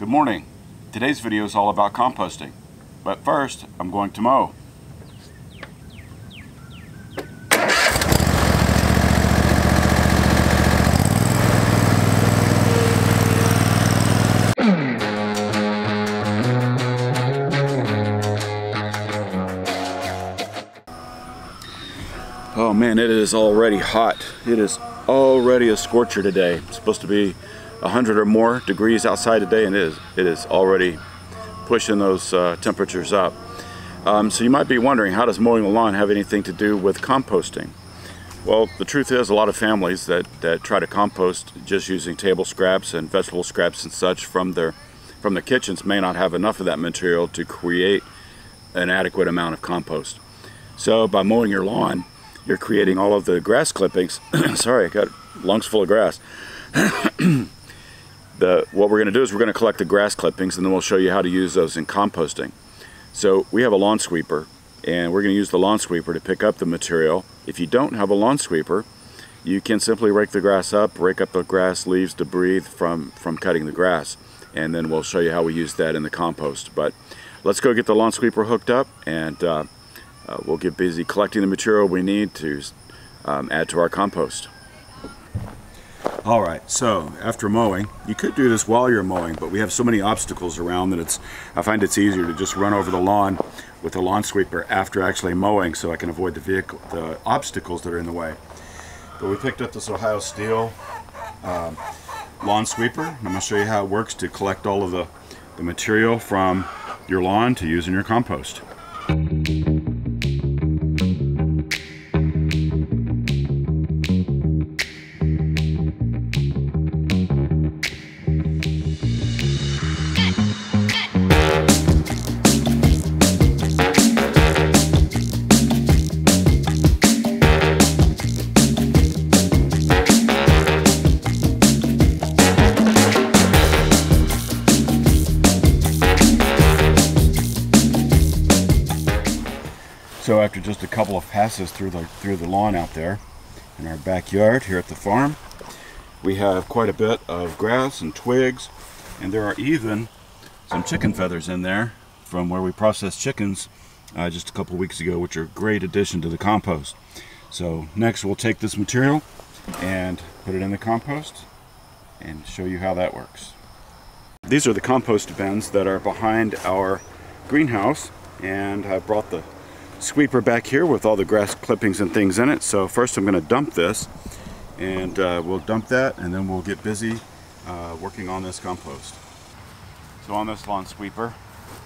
Good morning. Today's video is all about composting. But first, I'm going to mow. Oh man, it is already hot. It is already a scorcher today. It's supposed to be 100 or more degrees outside today, and it is already pushing those temperatures up. So you might be wondering, how does mowing the lawn have anything to do with composting? Well, the truth is, a lot of families that try to compost just using table scraps and vegetable scraps and such from their kitchens may not have enough of that material to create an adequate amount of compost. So by mowing your lawn, you're creating all of the grass clippings. Sorry, I got lungs full of grass. What we're going to do is we're going to collect the grass clippings, and then we'll show you how to use those in composting. So we have a lawn sweeper, and we're going to use the lawn sweeper to pick up the material. If you don't have a lawn sweeper, you can simply rake the grass up, rake up the grass, leaves, debris from cutting the grass, and then we'll show you how we use that in the compost. But let's go get the lawn sweeper hooked up, and we'll get busy collecting the material we need to add to our compost. Alright, so after mowing, you could do this while you're mowing, but we have so many obstacles around that I find it's easier to just run over the lawn with the lawn sweeper after actually mowing, so I can avoid the obstacles that are in the way. But we picked up this Ohio Steel lawn sweeper, and I'm going to show you how it works to collect all of the material from your lawn to use in your compost. So after just a couple of passes through the lawn out there in our backyard here at the farm, we have quite a bit of grass and twigs, and there are even some chicken feathers in there from where we processed chickens just a couple of weeks ago, which are a great addition to the compost. So next we'll take this material and put it in the compost and show you how that works. These are the compost bins that are behind our greenhouse, and I brought the sweeper back here with all the grass clippings and things in it. So first I'm going to dump this, and we'll dump that, and then we'll get busy working on this compost. So on this lawn sweeper,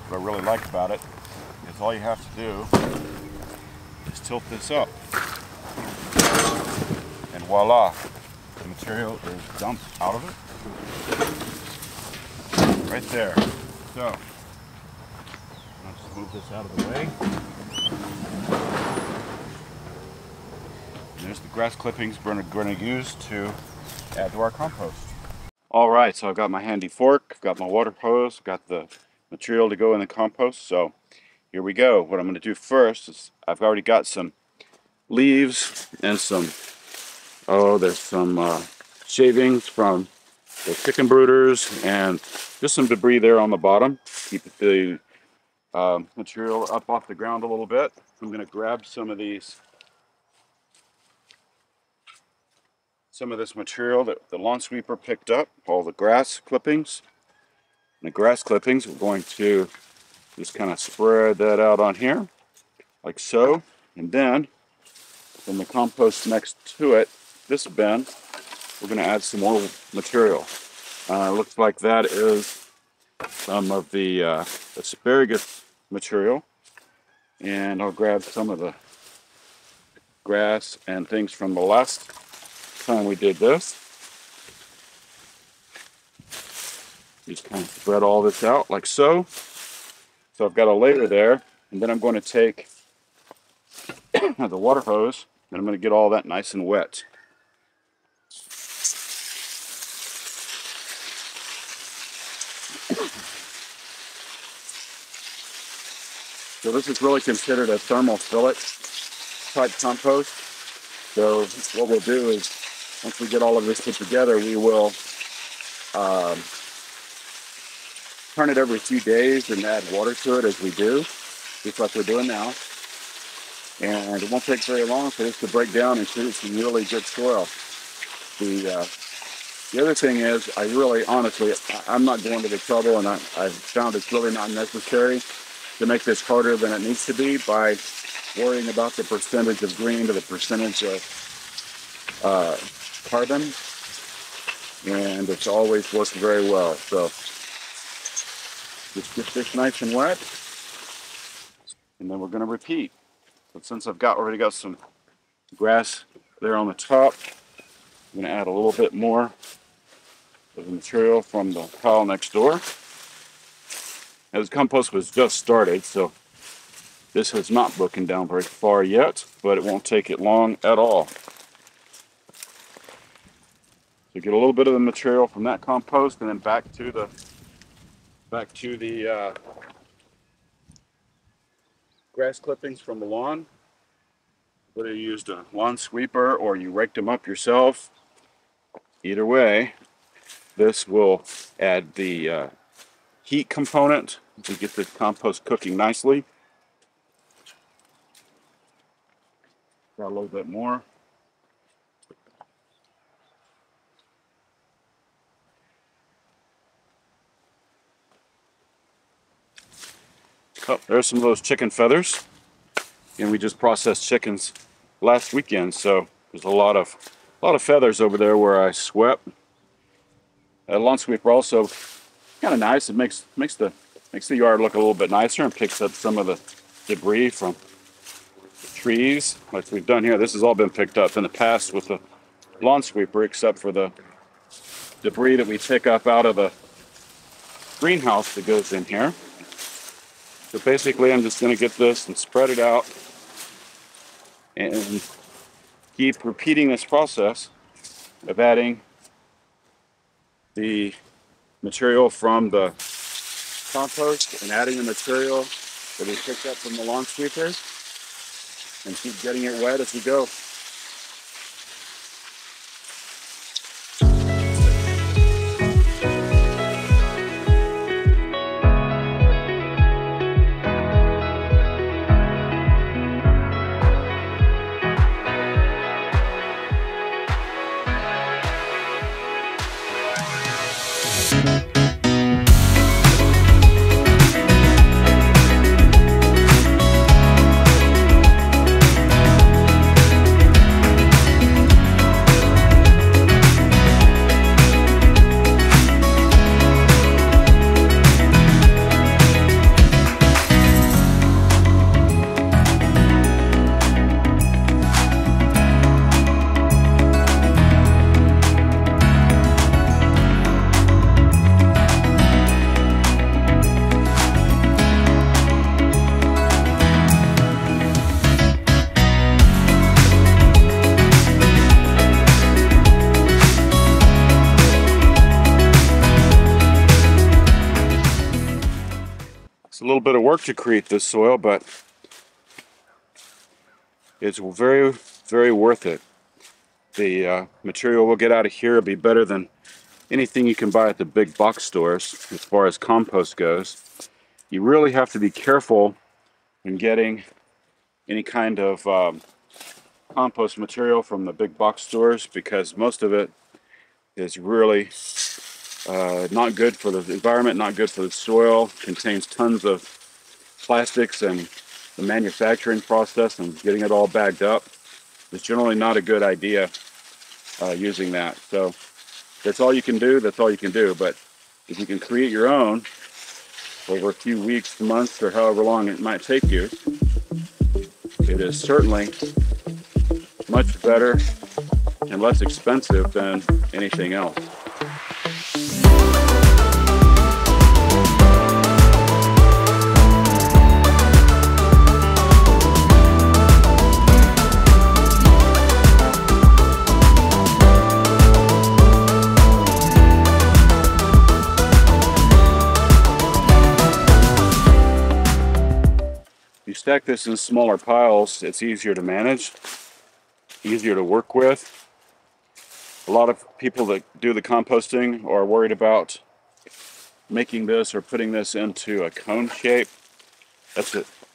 what I really like about it is all you have to do is tilt this up, and voila, the material is dumped out of it right there. So let's just move this out of the way. And there's the grass clippings we're going to use to add to our compost. Alright, so I've got my handy fork, I've got my water hose, I've got the material to go in the compost. So here we go. What I'm going to do first is I've already got some leaves and there's some shavings from the chicken brooders and just some debris there on the bottom. Keep the material up off the ground a little bit. I'm going to grab some of this material that the lawn sweeper picked up, all the grass clippings. And the grass clippings, we're going to just kind of spread that out on here, like so. And then, in the compost next to it, this bin, we're going to add some more material. Looks like that is some of the asparagus material, and I'll grab some of the grass and things from the last time we did this. Just kind of spread all this out like so. So I've got a layer there, and then I'm going to take the water hose and I'm going to get all that nice and wet. So this is really considered a thermal fillet type compost. So what we'll do is, once we get all of this put together, we will turn it every few days and add water to it as we do, just like we're doing now. And it won't take very long for this to break down and create some really good soil. The other thing is, I'm not going to the trouble, and I've found it's really not necessary to make this harder than it needs to be by worrying about the percentage of green to the percentage of carbon, and it's always worked very well. So just get this nice and wet, and then we're going to repeat. But since I've already got some grass there on the top, I'm going to add a little bit more of the material from the pile next door. Now, this compost was just started, so this has not broken down very far yet, but it won't take it long at all. So get a little bit of the material from that compost, and then back to the grass clippings from the lawn. Whether you used a lawn sweeper or you raked them up yourself, either way, this will add the heat component to get the compost cooking nicely. Got a little bit more. Oh, there's some of those chicken feathers. And we just processed chickens last weekend, so there's a lot of feathers over there where I swept. A lawn sweeper also kind of nice. It makes the yard look a little bit nicer and picks up some of the debris from the trees, like we've done here. This has all been picked up in the past with the lawn sweeper, except for the debris that we pick up out of the greenhouse that goes in here. So basically, I'm just going to get this and spread it out and keep repeating this process of adding the material from the compost and adding the material that we picked up from the lawn sweeper, and keep getting it wet as we go. It's a little bit of work to create this soil, but it's very, very worth it. The material we'll get out of here will be better than anything you can buy at the big box stores as far as compost goes. You really have to be careful in getting any kind of compost material from the big box stores, because most of it is really not good for the environment, not good for the soil, contains tons of plastics, and the manufacturing process and getting it all bagged up is generally not a good idea using that. So that's all you can do, that's all you can do. But if you can create your own over a few weeks, months, or however long it might take you, it is certainly much better and less expensive than anything else. Stack this in smaller piles, it's easier to manage, easier to work with. A lot of people that do the composting are worried about making this or putting this into a cone shape.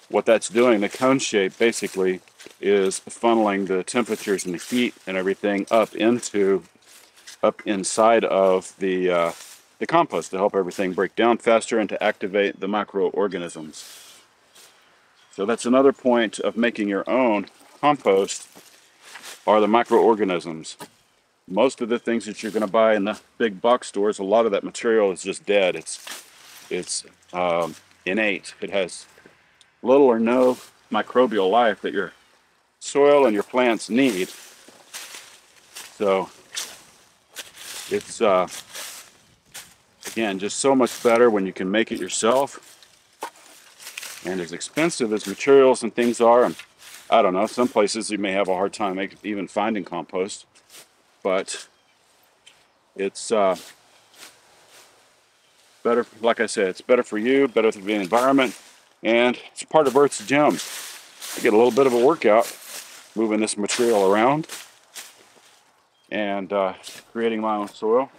What that's doing. The cone shape basically is funneling the temperatures and the heat and everything up inside of the compost to help everything break down faster and to activate the microorganisms. So that's another point of making your own compost are the microorganisms. Most of the things that you're going to buy in the big box stores, a lot of that material is just dead. It's innate. It has little or no microbial life that your soil and your plants need. So it's again just so much better when you can make it yourself. And as expensive as materials and things are, and I don't know, some places you may have a hard time even finding compost, but it's better, like I said, it's better for you, better for the environment, and it's part of Earth's gym. I get a little bit of a workout moving this material around and creating my own soil.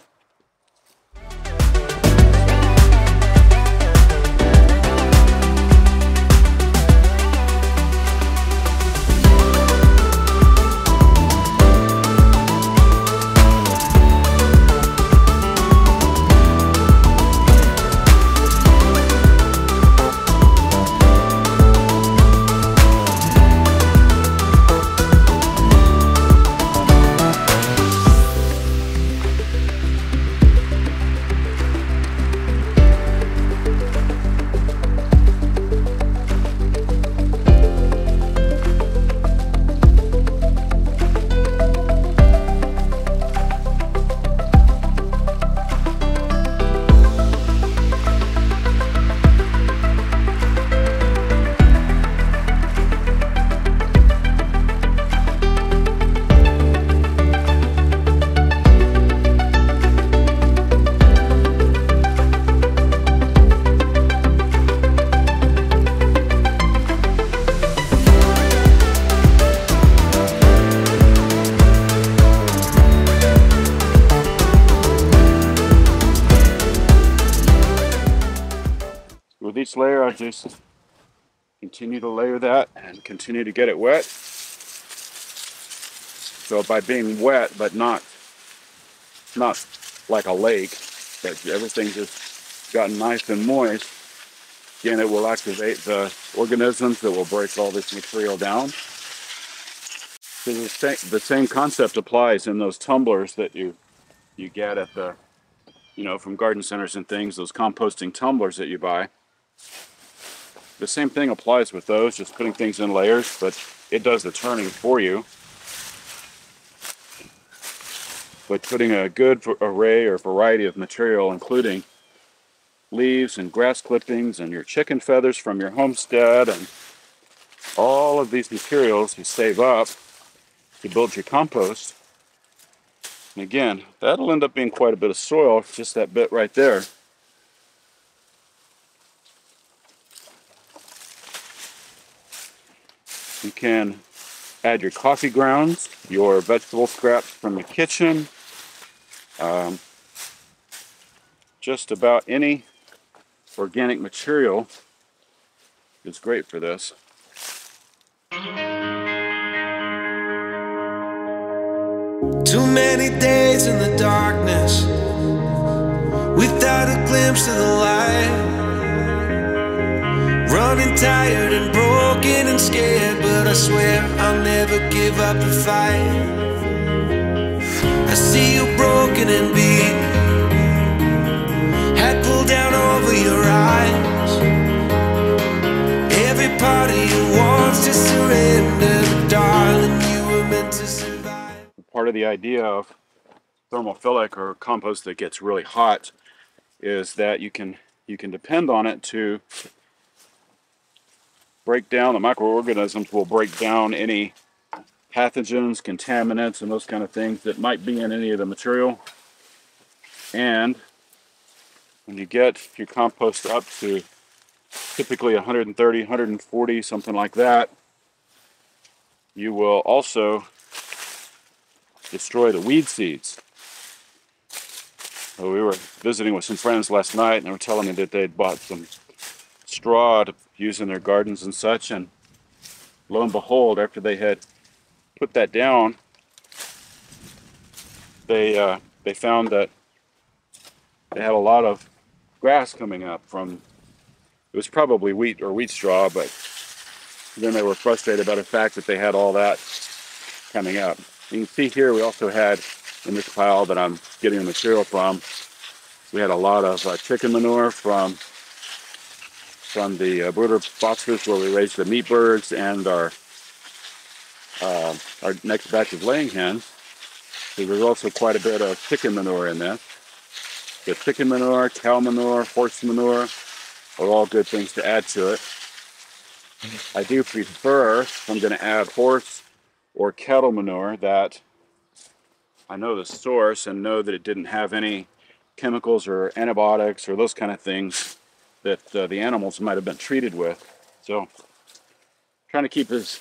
With each layer, I just continue to layer that and continue to get it wet. So by being wet, but not like a lake, that everything just got nice and moist, again, it will activate the organisms that will break all this material down. So the same concept applies in those tumblers that you get at the, from garden centers and things, those composting tumblers that you buy. The same thing applies with those, just putting things in layers, but it does the turning for you. But putting a good array or variety of material, including leaves and grass clippings and your chicken feathers from your homestead and all of these materials you save up to build your compost. And again, that'll end up being quite a bit of soil, just that bit right there. You can add your coffee grounds, your vegetable scraps from the kitchen, just about any organic material is great for this. Too many days in the darkness without a glimpse of the light. Running tired and broken and scared, but I swear I'll never give up the fight. I see you broken and beat, head pulled down over your eyes. Every part of you wants to surrender, but darling, you were meant to survive. Part of the idea of thermophilic or compost that gets really hot is that you can depend on it to break down, the microorganisms will break down any pathogens, contaminants, and those kind of things that might be in any of the material. And when you get your compost up to typically 130, 140, something like that, you will also destroy the weed seeds. We were visiting with some friends last night, and they were telling me that they'd bought some straw to use in their gardens and such, and lo and behold, after they had put that down, they found that they had a lot of grass coming up from, it was probably wheat or wheat straw, but then they were frustrated about the fact that they had all that coming up. You can see here we also had, in this pile that I'm getting the material from, we had a lot of chicken manure from the brooder boxes where we raised the meat birds and our next batch of laying hens. So there's also quite a bit of chicken manure in this. The chicken manure, cow manure, horse manure are all good things to add to it. I do prefer, if I'm going to add horse or cattle manure, that I know the source and know that it didn't have any chemicals or antibiotics or those kind of things that the animals might have been treated with. So trying to keep as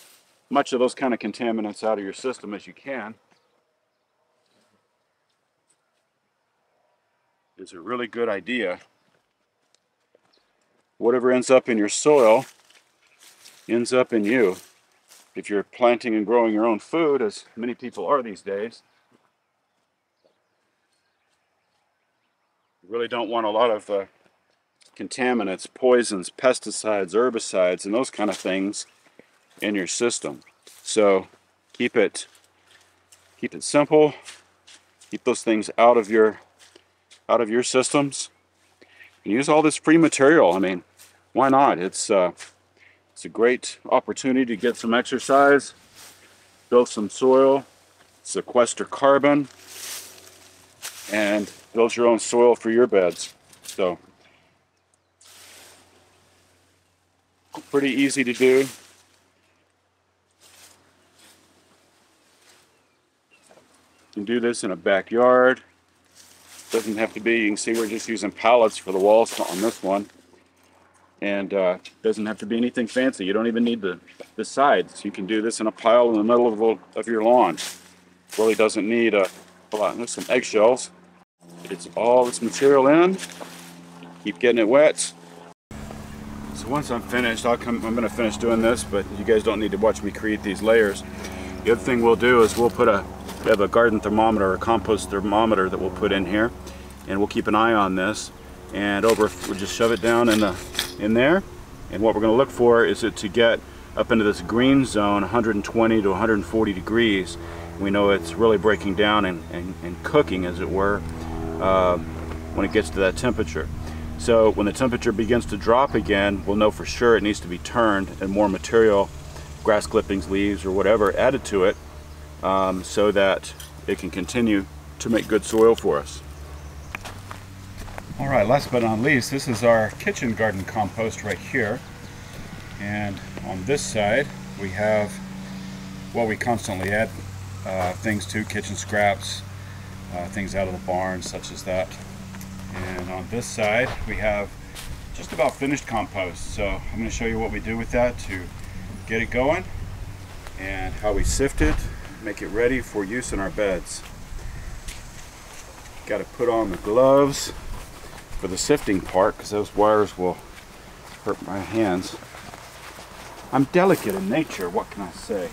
much of those kind of contaminants out of your system as you can is a really good idea. Whatever ends up in your soil ends up in you. If you're planting and growing your own food, as many people are these days, you really don't want a lot of contaminants, poisons, pesticides, herbicides, and those kind of things in your system. So keep it simple. Keep those things out of your systems. And use all this free material. I mean, why not? It's a great opportunity to get some exercise, build some soil, sequester carbon, and build your own soil for your beds. So pretty easy to do. You can do this in a backyard. Doesn't have to be, you can see we're just using pallets for the walls on this one. And doesn't have to be anything fancy. You don't even need the sides. You can do this in a pile in the middle of your lawn. Really doesn't need a lot. There's some eggshells. It's all this material in. Keep getting it wet. So once I'm finished, I'm going to finish doing this, but you guys don't need to watch me create these layers. The other thing we'll do is we have a garden thermometer or a compost thermometer that we'll put in here, and we'll keep an eye on this. And we'll just shove it down in there. And what we're going to look for is it to get up into this green zone, 120 to 140 degrees. We know it's really breaking down and cooking, as it were, when it gets to that temperature. So when the temperature begins to drop again, we'll know for sure it needs to be turned and more material, grass clippings, leaves, or whatever, added to it, so that it can continue to make good soil for us. All right, last but not least, this is our kitchen garden compost right here. And on this side, we have what we constantly add things to, kitchen scraps, things out of the barn, such as that. And on this side, we have just about finished compost. So I'm going to show you what we do with that to get it going and how we sift it, make it ready for use in our beds. Got to put on the gloves for the sifting part, because those wires will hurt my hands. I'm delicate in nature, what can I say?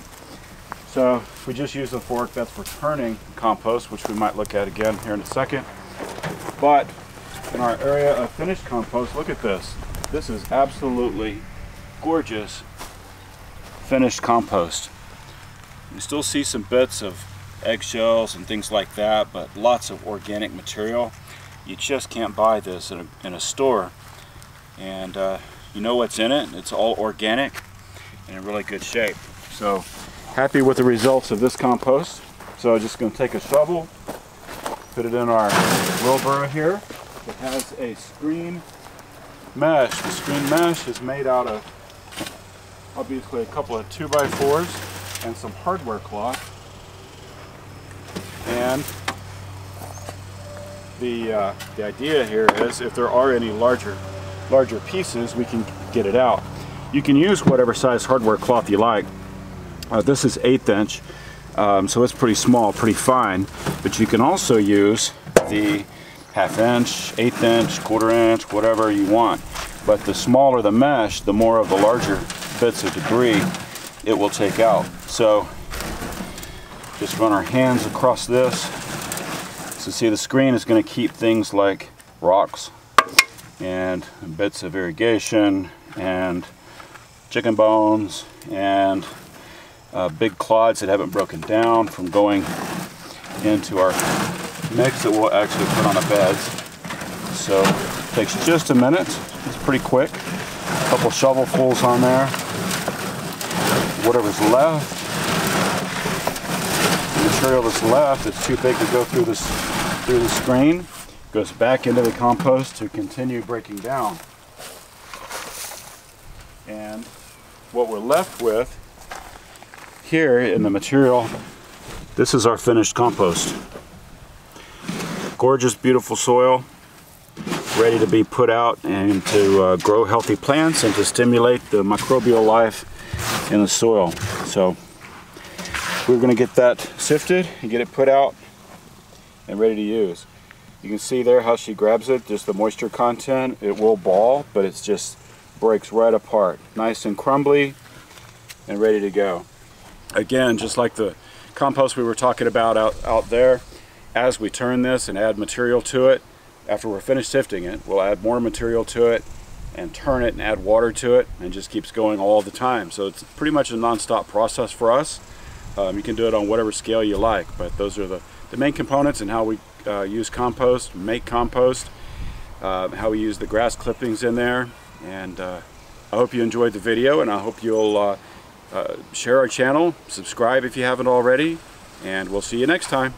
So if we just use a fork, that's for turning compost, which we might look at again here in a second. But in our area of finished compost, look at this. This is absolutely gorgeous finished compost. You still see some bits of eggshells and things like that, but lots of organic material. You just can't buy this in a store. And you know what's in it. It's all organic and in really good shape. So happy with the results of this compost. So I'm just going to take a shovel, put it in our wheelbarrow here. It has a screen mesh. The screen mesh is made out of obviously a couple of 2x4s and some hardware cloth. And the idea here is if there are any larger pieces, we can get it out. You can use whatever size hardware cloth you like. This is 1/8 inch, so it's pretty small, pretty fine. But you can also use the 1/2 inch, 1/8 inch, 1/4 inch, whatever you want. But the smaller the mesh, the more of the larger bits of debris it will take out. So just run our hands across this. So see, the screen is going to keep things like rocks and bits of irrigation and chicken bones and big clods that haven't broken down from going into our mix that we'll actually put on the beds. So it takes just a minute. It's pretty quick. A couple shovelfuls on there. Whatever's left, the material that's left that's too big to go through the screen goes back into the compost to continue breaking down. And what we're left with here in the material, this is our finished compost. Gorgeous, beautiful soil, ready to be put out and to grow healthy plants and to stimulate the microbial life in the soil. So we're going to get that sifted and get it put out and ready to use. You can see there how she grabs it, just the moisture content. It will ball, but it's just breaks right apart. Nice and crumbly and ready to go. Again, just like the compost we were talking about out there, as we turn this and add material to it, after we're finished sifting it, we'll add more material to it and turn it and add water to it, and just keeps going all the time. So it's pretty much a non-stop process for us. You can do it on whatever scale you like, but those are the main components and how we use compost, make compost, how we use the grass clippings in there. And I hope you enjoyed the video, and I hope you'll share our channel, subscribe if you haven't already, and we'll see you next time.